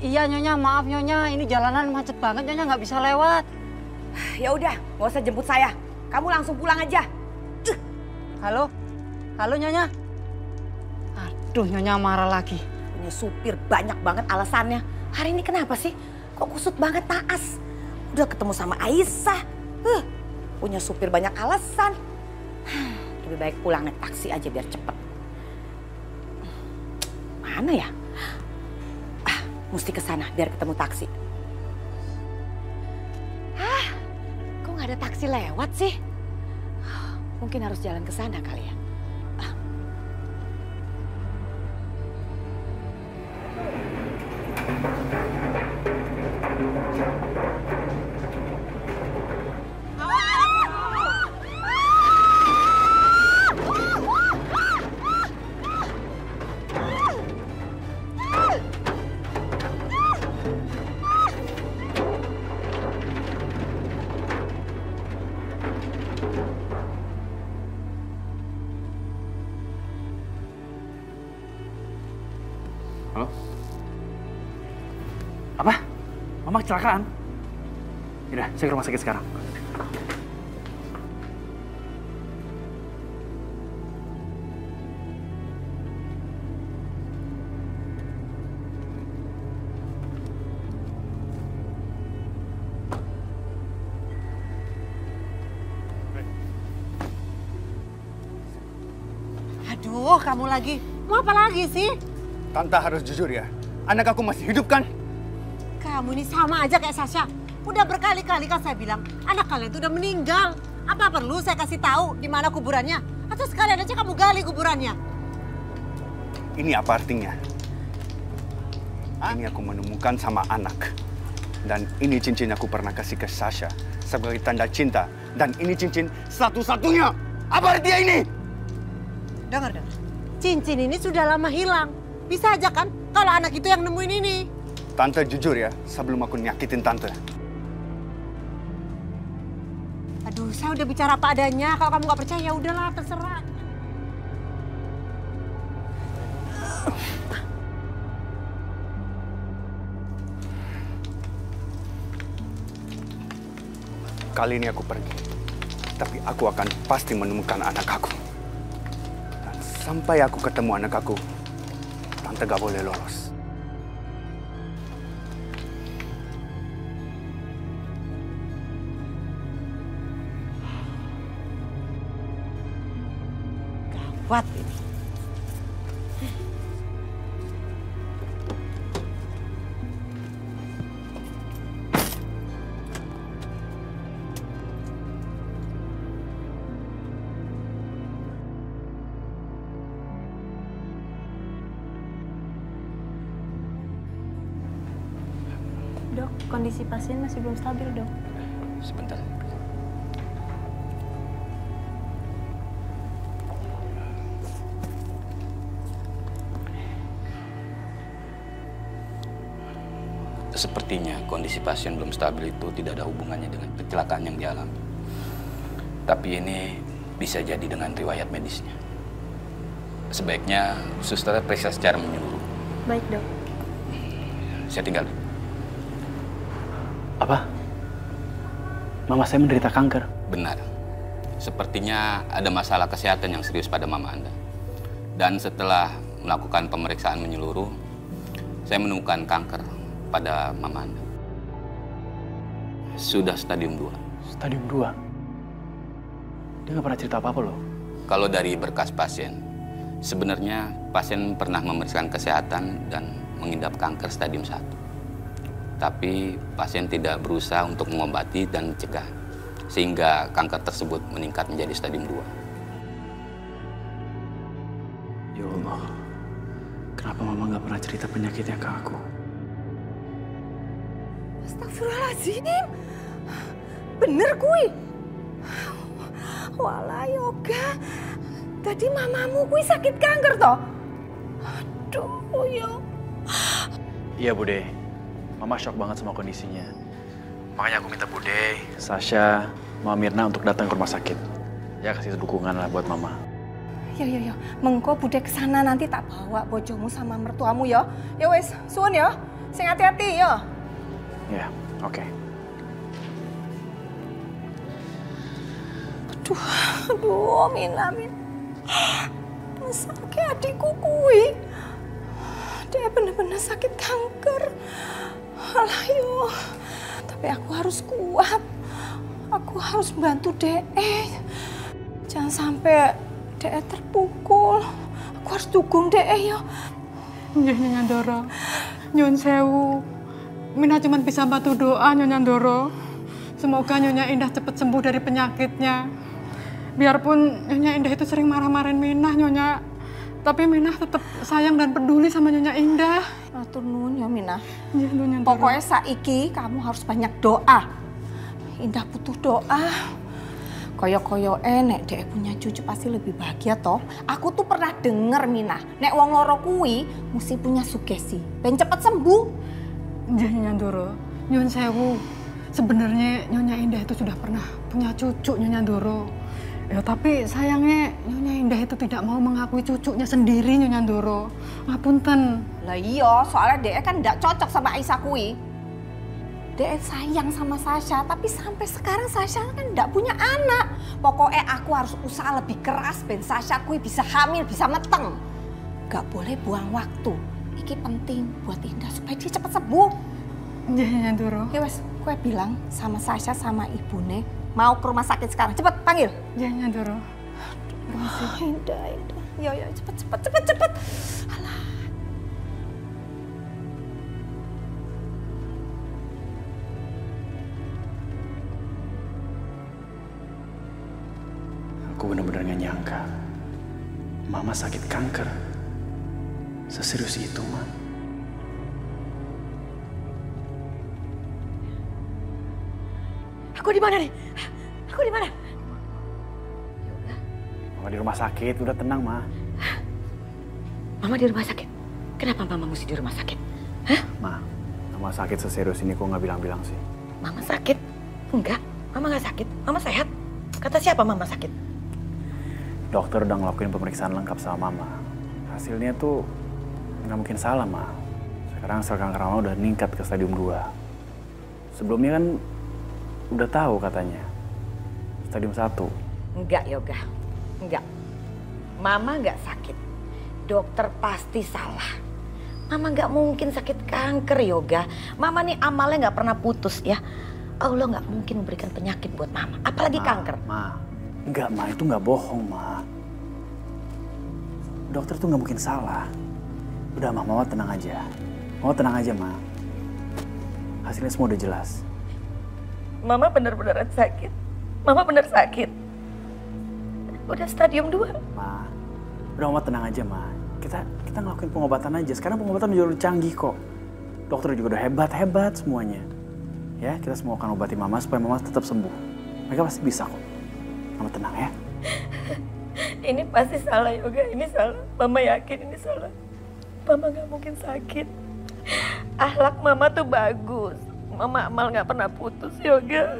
Iya Nyonya, maaf Nyonya, ini jalanan macet banget Nyonya, nggak bisa lewat. Ya udah, nggak usah jemput saya. Kamu langsung pulang aja. Halo Nyonya. Aduh, Nyonya marah lagi. Punya supir banyak banget alasannya. Hari ini kenapa sih? Kok kusut banget Naas? Udah ketemu sama Aisyah. Punya supir banyak alasan. Lebih baik pulang naik taksi aja biar cepet. Mana ya? Mesti ke sana biar ketemu taksi. Kok nggak ada taksi lewat sih? Mungkin harus jalan ke sana kali ya. Halo? Apa? Mama kecelakaan? Yaudah, saya ke rumah sakit sekarang. Aduh, kamu lagi. Mau apa lagi sih? Tante harus jujur ya. Anak aku masih hidup kan? Kamu ini sama aja kayak Sasha. Udah berkali-kali kan saya bilang, anak kalian itu udah meninggal. Apa perlu saya kasih tahu di mana kuburannya? Atau sekalian aja kamu gali kuburannya? Ini apa artinya? Ini aku menemukan sama anak. Dan ini cincin aku pernah kasih ke Sasha sebagai tanda cinta. Dan ini cincin satu-satunya. Apa artinya ini? Dengar. Cincin ini sudah lama hilang. Bisa aja kan kalau anak itu yang nemuin ini. Tante jujur ya, sebelum aku nyakitin Tante. Aduh, saya udah bicara apa adanya. Kalau kamu nggak percaya, ya udahlah, terserah. Kali ini aku pergi, tapi aku akan pasti menemukan anak aku. Dan sampai aku ketemu anak aku, Tante gak boleh lolos. Gawat ini. Dok, kondisi pasien masih belum stabil, dok. Sebentar. Sepertinya kondisi pasien belum stabil itu tidak ada hubungannya dengan kecelakaan yang dialami. Tapi ini bisa jadi dengan riwayat medisnya. Sebaiknya suster periksa secara menyeluruh. Baik, dok. Saya tinggal. Apa? Mama saya menderita kanker? Benar. Sepertinya ada masalah kesehatan yang serius pada mama Anda. Dan setelah melakukan pemeriksaan menyeluruh, saya menemukan kanker pada mama Anda. Sudah stadium 2. Stadium 2? Dia nggak pernah cerita apa-apa loh. Kalau dari berkas pasien, sebenarnya pasien pernah memeriksakan kesehatan dan mengidap kanker stadium 1. Tapi pasien tidak berusaha untuk mengobati dan mencegah, sehingga kanker tersebut meningkat menjadi stadium 2. Ya Allah, kenapa mama nggak pernah cerita penyakitnya ke aku? Astagfirullahaladzim. Bener kui. Walah Yoga. Tadi mamamu kui sakit kanker toh? Aduh ya. Iya Bude, Mama shock banget sama kondisinya. Makanya aku minta Bude, Sasha, Mama Mirna untuk datang ke rumah sakit. Ya kasih dukungan lah buat Mama. Ya. Mengko Bude kesana nanti tak bawa bojomu sama mertuamu ya. Ya wes, suwun ya. Sing hati-hati ya. Ya, oke. Aduh, Mina. Sakit adikku kui. Dia bener-bener sakit kanker. Alah yo. Tapi aku harus kuat. Aku harus bantu DE. Jangan sampai DE terpukul. Aku harus dukung DE ya. Nyonya Ndoro, nyun sewu. Mina cuma bisa bantu doa Nyonya Ndoro. Semoga Nyonya Indah cepat sembuh dari penyakitnya. Biarpun Nyonya Indah itu sering marah-marahin Mina, Nyonya. Tapi Mina tetap sayang dan peduli sama Nyonya Indah. Matur nuwun ya Mina. Ya, Nyonya Ndoro. Pokoknya saiki kamu harus banyak doa. Indah butuh doa. Koyo-koyo nek dek punya cucu pasti lebih bahagia toh. Aku tuh pernah denger Mina, nek wong loro kuwi mesti punya sugesti. Ben cepet sembuh. Ya, Nyonya Ndoro. Nyun sewu. Sebenarnya Nyonya Indah itu sudah pernah punya cucu, Nyonya Ndoro. Ya tapi sayangnya Nyonya Indah itu tidak mau mengakui cucunya sendiri, Nyonya Ndoro. Ngapunten. Lah iya, soalnya dia kan nggak cocok sama Aisyah kui. Dia sayang sama Sasha, tapi sampai sekarang Sasha kan nggak punya anak. Pokoknya aku harus usaha lebih keras ben Sasha kui bisa hamil, bisa meteng. Gak boleh buang waktu. Iki penting buat Indah supaya dia cepat sembuh. Iya, Nyonya Ndoro. Ya wes, kue bilang sama Sasha sama ibune mau ke rumah sakit sekarang. Cepet panggil. Iya, Nyonya Ndoro. Indah. Yo, cepet. Alah. Aku benar-benar gak nyangka Mama sakit kanker. Seserius itu, Ma. Aku di mana nih? Aku di mana? Mama di rumah sakit, udah tenang, Ma. Mama di rumah sakit? Kenapa Mama mesti di rumah sakit? Hah? Ma, Mama sakit seserius ini kok nggak bilang-bilang sih? Mama sakit? Enggak, Mama nggak sakit. Mama sehat. Kata siapa Mama sakit? Dokter udah ngelakuin pemeriksaan lengkap sama Mama. Hasilnya tuh nggak mungkin salah, Ma. Sekarang sel kanker Mama udah meningkat ke stadium 2. Sebelumnya kan udah tahu katanya. Stadium 1. Enggak, Yoga. Enggak. Mama nggak sakit. Dokter pasti salah. Mama nggak mungkin sakit kanker, Yoga. Mama nih amalnya nggak pernah putus ya. Allah nggak mungkin memberikan penyakit buat Mama. Apalagi kanker. Ma. Enggak, Ma. Itu nggak bohong, Ma. Dokter tuh nggak mungkin salah. Udah, Ma. Mama tenang aja. Mama tenang aja, Ma. Hasilnya semua udah jelas. Mama bener-beneran sakit. Mama bener sakit. Udah stadium 2. Ma. Udah, Mama tenang aja, Ma. Kita ngelakuin pengobatan aja. Sekarang pengobatan udah canggih kok. Dokter juga udah hebat semuanya. Ya, kita semua akan obati Mama supaya Mama tetap sembuh. Mereka pasti bisa kok. Mama tenang ya. Ini pasti salah, Yoga. Ini salah. Mama yakin ini salah. Mama gak mungkin sakit. Akhlak Mama tuh bagus. Mama amal gak pernah putus, Yoga.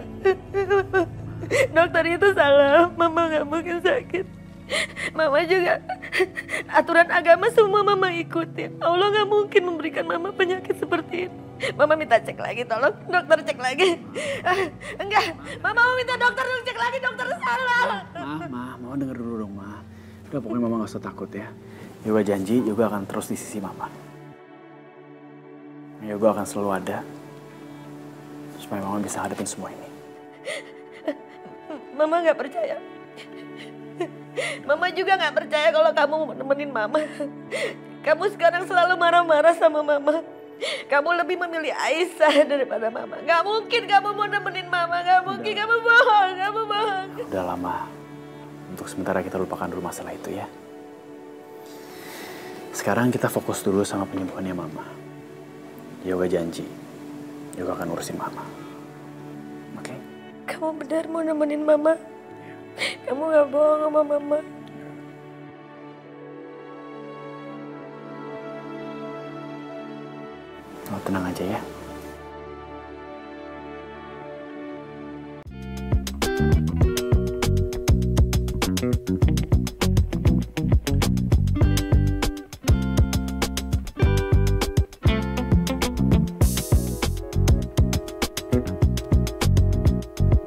Dokter itu salah. Mama gak mungkin sakit. Mama juga aturan agama semua Mama ikutin. Allah gak mungkin memberikan Mama penyakit seperti ini. Mama minta cek lagi, tolong dokter cek lagi. Enggak, Mama mau minta dokter cek lagi, dokter salah. Mama denger dulu dong, Ma. Udah, pokoknya Mama gak usah takut ya. Yoga janji, Yoga akan terus di sisi Mama. Yoga akan selalu ada supaya Mama bisa hadapin semua ini. Mama gak percaya. Mama juga gak percaya kalau kamu mau nemenin Mama. Kamu sekarang selalu marah-marah sama Mama. Kamu lebih memilih Aisyah daripada Mama. Gak mungkin kamu mau nemenin Mama. Gak mungkin, kamu bohong. Udah lama. Untuk sementara kita lupakan dulu masalah itu ya. Sekarang kita fokus dulu sama penyembuhannya Mama. Yoga janji, Yoga akan urusin Mama. Oke? Kamu benar mau nemenin Mama? Kamu gak bohong sama Mama. Oh, tenang aja ya.